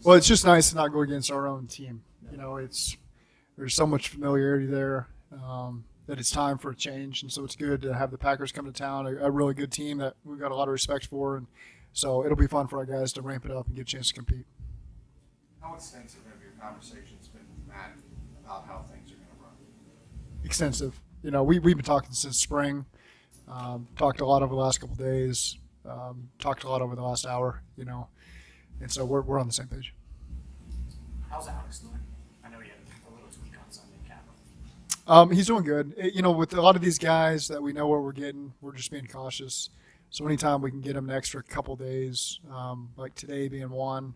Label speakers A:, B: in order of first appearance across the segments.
A: Well, it's just nice to not go against our own team. There's so much familiarity there that it's time for a change, and so it's good to have the Packers come to town, a really good team that we've got a lot of respect for, and so it'll be fun for our guys to ramp it up and get a chance to compete.
B: How extensive have your conversations been with Matt about how things are going to run?
A: Extensive. We've been talking since spring. Talked a lot over the last couple of days. Talked a lot over the last hour. And so we're on the same page.
C: How's Alex doing? I know he had a little tweak on Sunday Capital.
A: He's doing good. With a lot of these guys that we know what we're getting, we're just being cautious. So anytime we can get him an extra couple days, like today being one,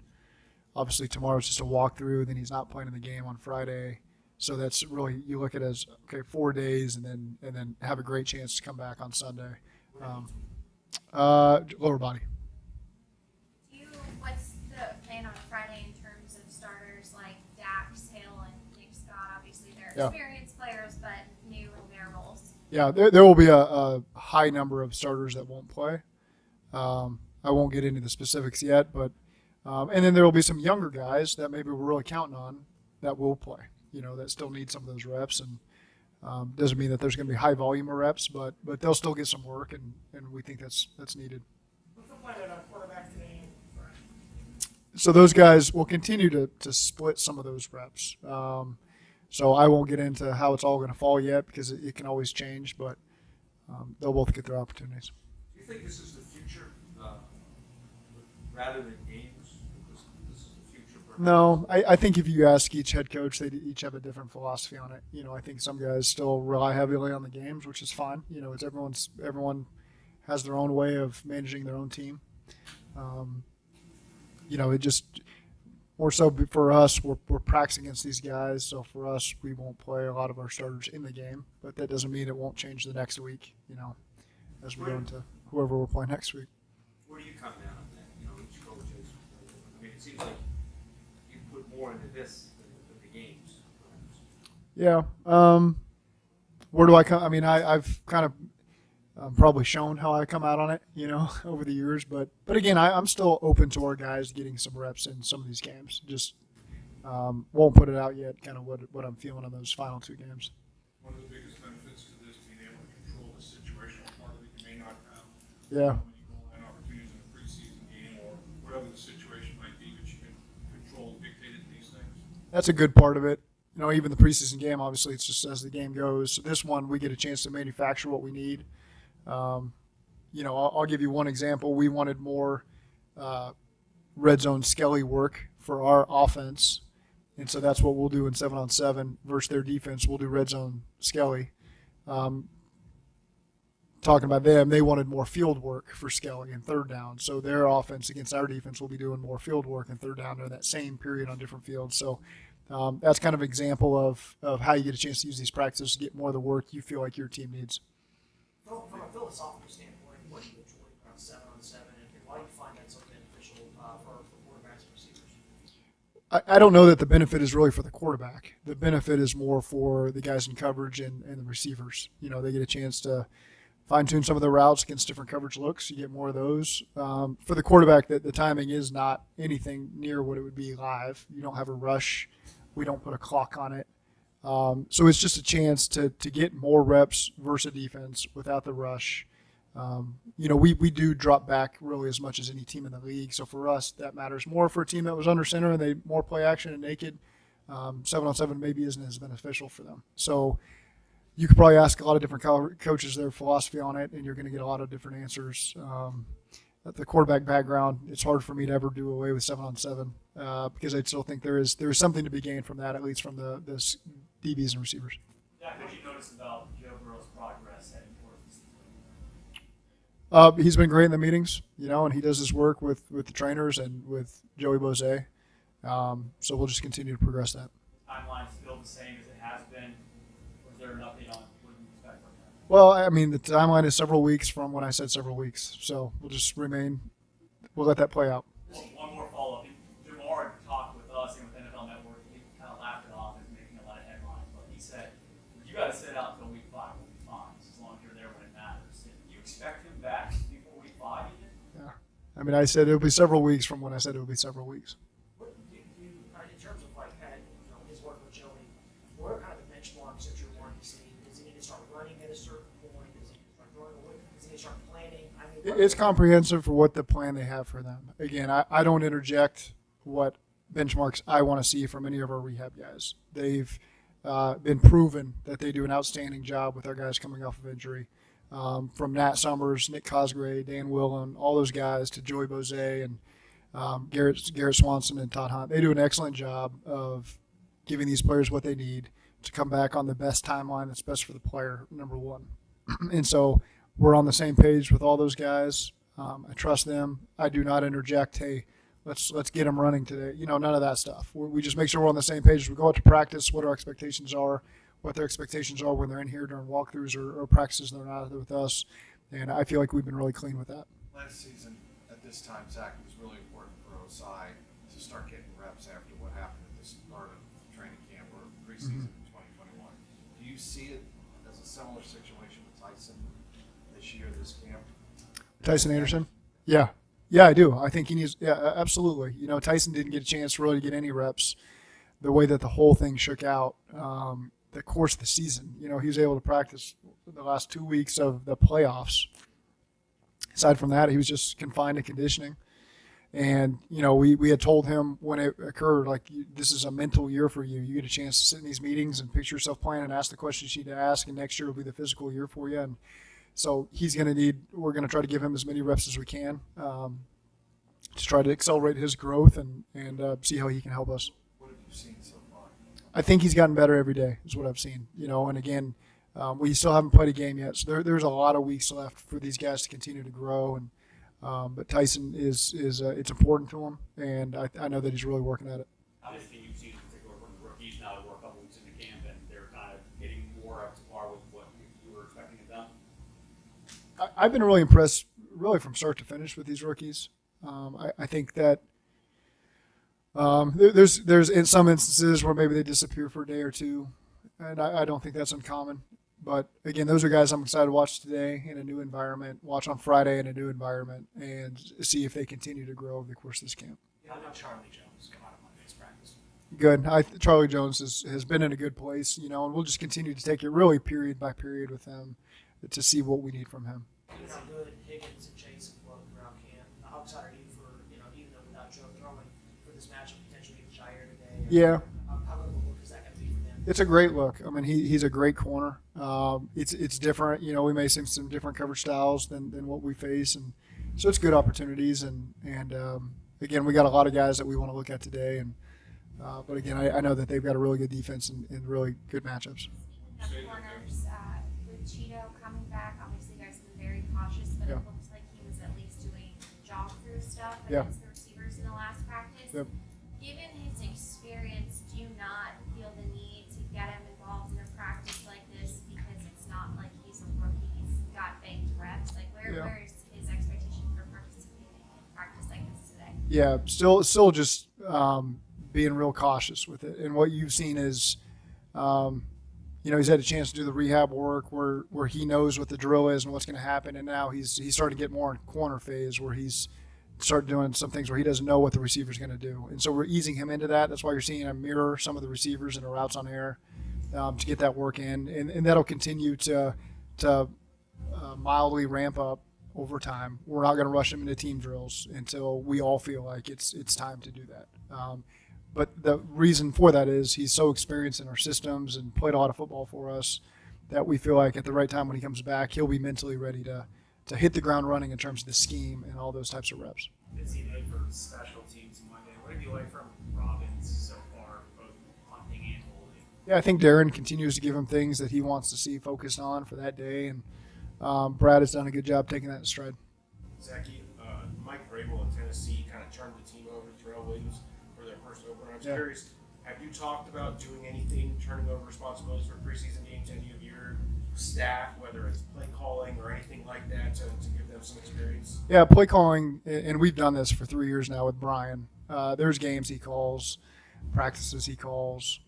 A: obviously tomorrow's just a walkthrough, then he's not playing in the game on Friday. So that's really, you look at it as, okay, 4 days and then have a great chance to come back on Sunday. Lower body.
D: What's the plan on Friday in terms of starters like Dax, Hill, and Nick Scott? Obviously, they're experienced players, but new in their roles.
A: Yeah, there will be a high number of starters that won't play. I won't get into the specifics yet, but and then there will be some younger guys that maybe we're really counting on that will play. That still need some of those reps, and doesn't mean that there's going to be high volume of reps, but they'll still get some work, and we think that's needed.
C: What's the plan on quarterback today?
A: So those guys will continue to split some of those reps. So I won't get into how it's all going to fall yet because it can always change, but they'll both get their opportunities.
B: Do you think this is the future rather than games? This is the future.
A: No, I think if you ask each head coach, they each have a different philosophy on it. I think some guys still rely heavily on the games, which is fine. It's everyone has their own way of managing their own team. It just more so for us, we're practicing against these guys. So for us, we won't play a lot of our starters in the game, but that doesn't mean it won't change the next week. As we go into whoever we're playing next week.
B: Where do you come down on that? Each coach is. I mean, it seems like you put more into this than the games.
A: Yeah. Where do I come? I mean, I've kind of probably shown how I come out on it, over the years. But again, I'm still open to our guys getting some reps in some of these games. Just won't put it out yet, kind of what I'm feeling on those final 2 games.
E: One of the biggest benefits to this being able to control the situational part of it you may not have.
A: Yeah.
E: When you go line opportunities in a preseason game or whatever the situation might be, but you can control and dictate these things.
A: That's a good part of it. Even the preseason game, obviously, it's just as the game goes. So this one, we get a chance to manufacture what we need. I'll give you one example. We wanted more red zone Skelly work for our offense, and so that's what we'll do in 7-on-7 versus their defense. We'll do red zone Skelly. Talking about them, they wanted more field work for Skelly and third down. So their offense against our defense will be doing more field work and third down during that same period on different fields. So that's kind of an example of how you get a chance to use these practices to get more of the work you feel like your team needs.
C: From a philosophical standpoint, what do you enjoy about 7-on-7, and why do you find that so beneficial for quarterbacks and receivers?
A: I don't know that the benefit is really for the quarterback. The benefit is more for the guys in coverage and the receivers. They get a chance to fine-tune some of the routes against different coverage looks. You get more of those. For the quarterback, the timing is not anything near what it would be live. You don't have a rush. We don't put a clock on it. So it's just a chance to get more reps versus defense without the rush. We do drop back really as much as any team in the league. So for us, that matters more. For a team that was under center and they more play action and naked, 7-on-7 maybe isn't as beneficial for them. So you could probably ask a lot of different coaches their philosophy on it, and you're going to get a lot of different answers. The quarterback background, it's hard for me to ever do away with 7-on-7 because I still think there is something to be gained from that, at least from the DBs and receivers.
C: Yeah, what did you notice about Joe Burrow's progress heading towards the season?
A: He's been great in the meetings, and he does his work with the trainers and with Joey Bose. So we'll just continue to progress that.
C: Timeline still the same as it has been? Or is there an update on what you expect from that?
A: Well, I mean, the timeline is several weeks from when I said several weeks. So we'll let that play out.
C: One more follow-up. Jamar talked with us and with NFL Network. He kind of laughed it off as making a lot of headlines, but he said, you got to sit out until week 5 will be fine, as long as you're there when it matters. Do you expect him back before week 5 even?
A: Yeah. I mean, I said it'll be several weeks from when I said it would be several weeks.
C: Do
F: what are kind of the benchmarks that you're wanting to see? Does he need to start running at a certain point? Does he need to start throwing away? Does he need to start planning? I mean,
A: It's comprehensive for what the plan they have for them. Again, I don't interject what benchmarks I want to see from any of our rehab guys. They've been proven that they do an outstanding job with our guys coming off of injury. From Nat Summers, Nick Cosgrave, Dan Willen, all those guys, to Joey Bose and Garrett Swanson and Todd Hunt. They do an excellent job of giving these players what they need to come back on the best timeline that's best for the player, number one. And so we're on the same page with all those guys. I trust them. I do not interject, hey, let's get them running today. None of that stuff. We just make sure we're on the same page as we go out to practice, what our expectations are, what their expectations are when they're in here during walkthroughs or practices they're not there with us. And I feel like we've been really clean with that.
G: Last season, at this time, Zach, it was really important for OSI to start getting reps after what happened at the start of training camp or preseason in 2021. Do you see it as a similar situation with Tyson this year, this camp?
A: Tyson Anderson? Yeah. Yeah, I do. I think he needs – yeah, absolutely. Tyson didn't get a chance really to get any reps the way that the whole thing shook out the course of the season. He was able to practice the last 2 weeks of the playoffs. Aside from that, he was just confined to conditioning. And, we had told him when it occurred, like, this is a mental year for you. You get a chance to sit in these meetings and picture yourself playing and ask the questions you need to ask, and next year will be the physical year for you. And so we're going to try to give him as many reps as we can to try to accelerate his growth and see how he can help us.
G: What have you seen so far?
A: I think he's gotten better every day is what I've seen, and again, we still haven't played a game yet. So there's a lot of weeks left for these guys to continue to grow. And but Tyson is it's important to him, and I know that he's really working at it.
C: Obviously, you've seen in particular from the rookies now that we're a couple weeks into camp, and they're kind of getting more up to par with what you were expecting of them.
A: I've been really impressed, really from start to finish, with these rookies. I think that there's in some instances where maybe they disappear for a day or two, and I don't think that's uncommon. But again, those are guys I'm excited to watch today in a new environment, watch on Friday in a new environment, and see if they continue to grow over the course of this camp.
F: how about Charlie Jones come out of Monday's practice?
A: Good. Charlie Jones has been in a good place, and we'll just continue to take it really period by period with him to see what we need from him.
F: Given how good Higgins and Chase have looked throughout camp, how excited are you for, even though without Joe throwing, for this matchup potentially with Jair today?
A: Yeah.
F: How good of a look is that going to be for them?
A: It's a great look. I mean, he's a great corner. It's different. We may see some different coverage styles than what we face, and so it's good opportunities. And again, we got a lot of guys that we want to look at today. And but again, I know that they've got a really good defense and really good matchups.
D: The corners with Cheeto coming back, obviously you guys have been very cautious, but
A: Yeah.
D: it looks like he was at least doing jog through stuff
A: Yeah.
D: against the receivers in the last practice.
A: Yep.
D: Given his experience, do you not feel the need to get him involved in a practice like this because it's not like he's a rookie, he's got banked reps? Like where is his expectation for participating in practice like this today?
A: Yeah, still just being real cautious with it. And what you've seen is, he's had a chance to do the rehab work where he knows what the drill is and what's going to happen. And now he's starting to get more in corner phase where he's started doing some things where he doesn't know what the receiver's going to do. And so we're easing him into that. That's why you're seeing him mirror some of the receivers and the routes on air to get that work in. And that'll continue to mildly ramp up over time. We're not going to rush him into team drills until we all feel like it's time to do that. But the reason for that is he's so experienced in our systems and played a lot of football for us that we feel like at the right time when he comes back, he'll be mentally ready to hit the ground running in terms of the scheme and all those types of reps.
H: Busy day for special teams Monday. What have you liked from Robbins so far, both punting and holding?
A: Yeah, I think Darren continues to give him things that he wants to see focused on for that day, and Brad has done a good job taking that in stride.
I: Zachy, Mike Vrabel in Tennessee kind of turned the team over to Terrell Williams for their first opener. I'm curious, have you talked about doing anything, turning over responsibilities for preseason games to any of your staff, whether it's play calling or anything like that, to give them some experience?
A: Yeah, play calling, and we've done this for 3 years now with Brian. There's games he calls, practices he calls.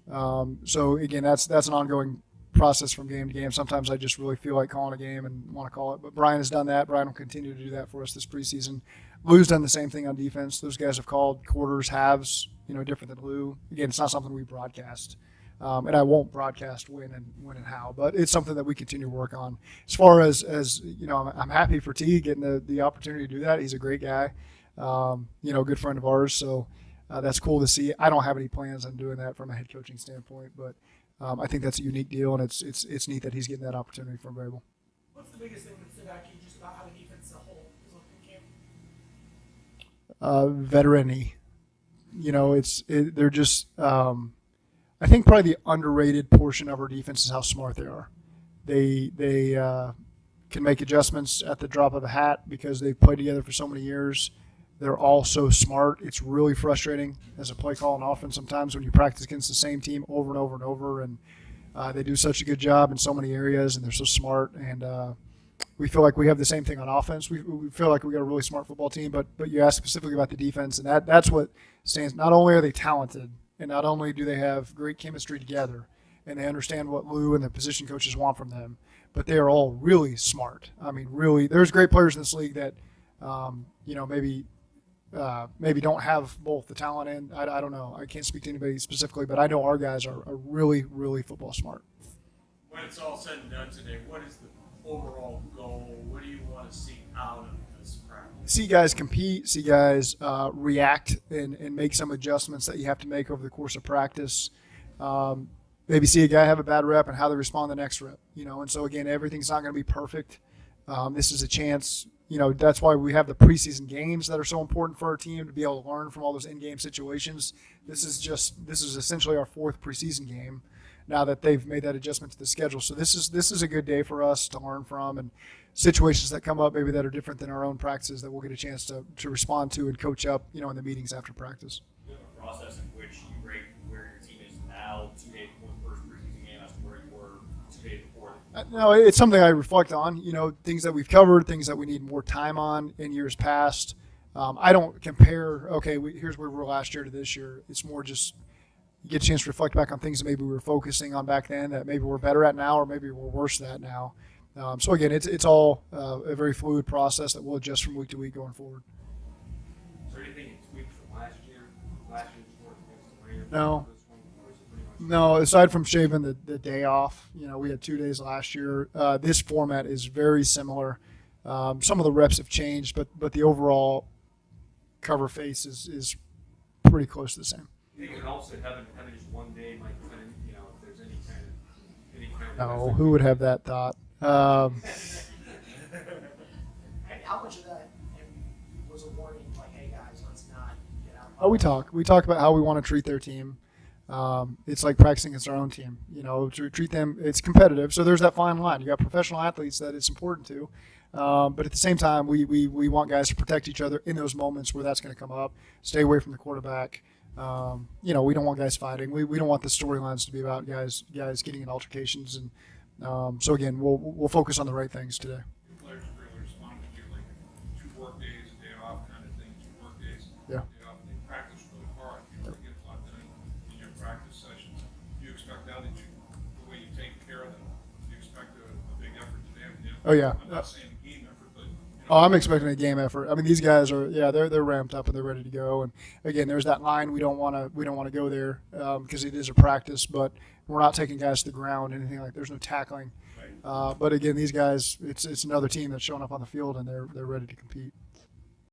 A: So again, that's an ongoing process from game to game. Sometimes I just really feel like calling a game and want to call it. But Brian has done that. Brian will continue to do that for us this preseason. Lou's done the same thing on defense. Those guys have called quarters, halves, different than Lou. Again, it's not something we broadcast. And I won't broadcast when and how, but it's something that we continue to work on. As far as I'm happy for T getting the opportunity to do that. He's a great guy, a good friend of ours. So that's cool to see. I don't have any plans on doing that from a head coaching standpoint, but I think that's a unique deal, and it's neat that he's getting that opportunity from Vrabel.
F: What's the biggest thing that stood out to you just about how the defense as a whole is looking in camp?
A: Veteran-y. They're just. I think probably the underrated portion of our defense is how smart they are. They can make adjustments at the drop of a hat because they've played together for so many years. They're all so smart. It's really frustrating as a play call and offense sometimes when you practice against the same team over and over and over. And they do such a good job in so many areas, and they're so smart. And we feel like we have the same thing on offense. We feel like we got a really smart football team. But you asked specifically about the defense, and that's what stands. Not only are they talented, and not only do they have great chemistry together, and they understand what Lou and the position coaches want from them, but they are all really smart. I mean, really, there's great players in this league that, maybe don't have both the talent and I don't know. I can't speak to anybody specifically, but I know our guys are really, really football smart.
I: When it's all said and done today, what is the overall goal? What do you want to see out of this practice?
A: See guys compete, see guys react and make some adjustments that you have to make over the course of practice. Maybe see a guy have a bad rep and how they respond the next rep. And so, again, everything's not going to be perfect. This is a chance. That's why we have the preseason games that are so important for our team to be able to learn from all those in-game situations. This is essentially our fourth preseason game now that they've made that adjustment to the schedule. So this is a good day for us to learn from, and situations that come up maybe that are different than our own practices that we'll get a chance to respond to and coach up, in the meetings after practice.
C: Do you have a process in which you rate where your team is now, 2 days before the first preseason game, as to where you were 2 days before?
A: No, it's something I reflect on, things that we've covered, things that we need more time on in years past. I don't compare, here's where we were last year to this year. It's more just you get a chance to reflect back on things that maybe we were focusing on back then that maybe we're better at now or maybe we're worse at now. So, again, it's all a very fluid process that we'll adjust from week to week going forward.
B: Is there anything you tweaked from last year? Last year's sport against the Rams?
A: No.
B: This one, or is it pretty much
A: No, aside from shaving the day off, we had 2 days last year. This format is very similar. Some of the reps have changed, but the overall cover face is pretty close to the same.
B: I think it also having just 1 day might kind of, if there's any kind of.
A: No, who would have that thought?
F: And how much of that was a warning, like, hey guys, let's not get out?
A: Oh, we talk about how we want to treat their team. It's like practicing against our own team. To treat them, it's competitive. So there's that fine line. You got professional athletes that it's important to, but at the same time, we want guys to protect each other in those moments where that's going to come up. Stay away from the quarterback. We don't want guys fighting. We don't want the storylines to be about guys getting in altercations. And so again, we'll focus on the right things today.
E: Players really respond to like 2 work days, a day off kind of thing, 2 work days,
A: Yeah.
E: day off. They practice really hard. They get a lot done in your practice sessions. Do you expect now that the way you take care of them, do you expect a big effort today?
A: Oh, yeah.
E: I'm not saying a game effort, but
A: I'm expecting a game effort. I mean, these guys are, they're ramped up and they're ready to go. And again, there's that line we don't want to go there because it is a practice, but we're not taking guys to the ground, anything like. There's no tackling.
E: right.
A: But again, these guys, it's another team that's showing up on the field and they're ready to compete.